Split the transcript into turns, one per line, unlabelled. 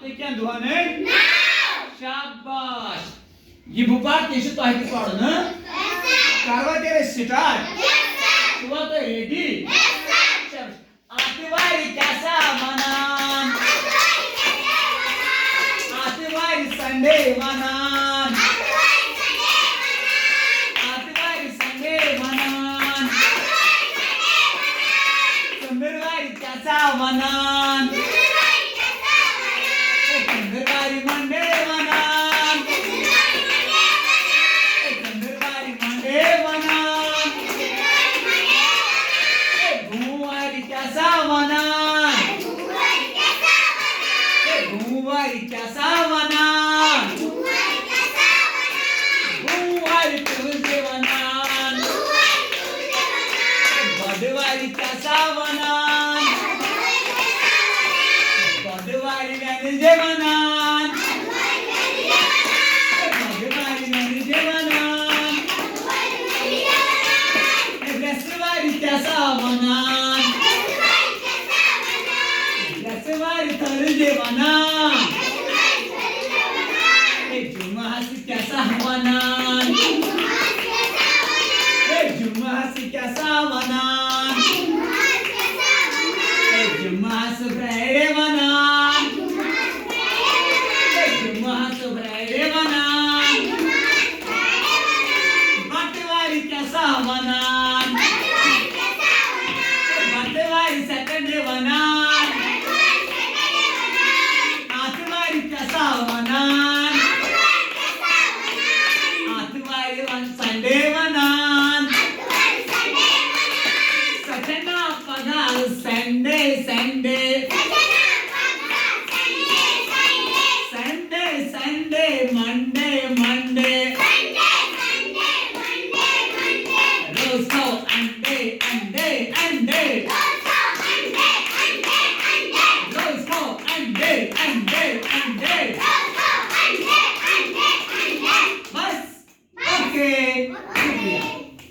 Tekken duhanı. Şabaş. ये बुपार तेशु तो आहे की पाडू ना कारवा तेरे स्टार्ट तुवा तो रेडी आतिवारी कैसा मनान आतिवारी संडे मनान आतिवारी संडे मनान संडरवारी कैसा मनान संडरवारी मंडे मनान That's why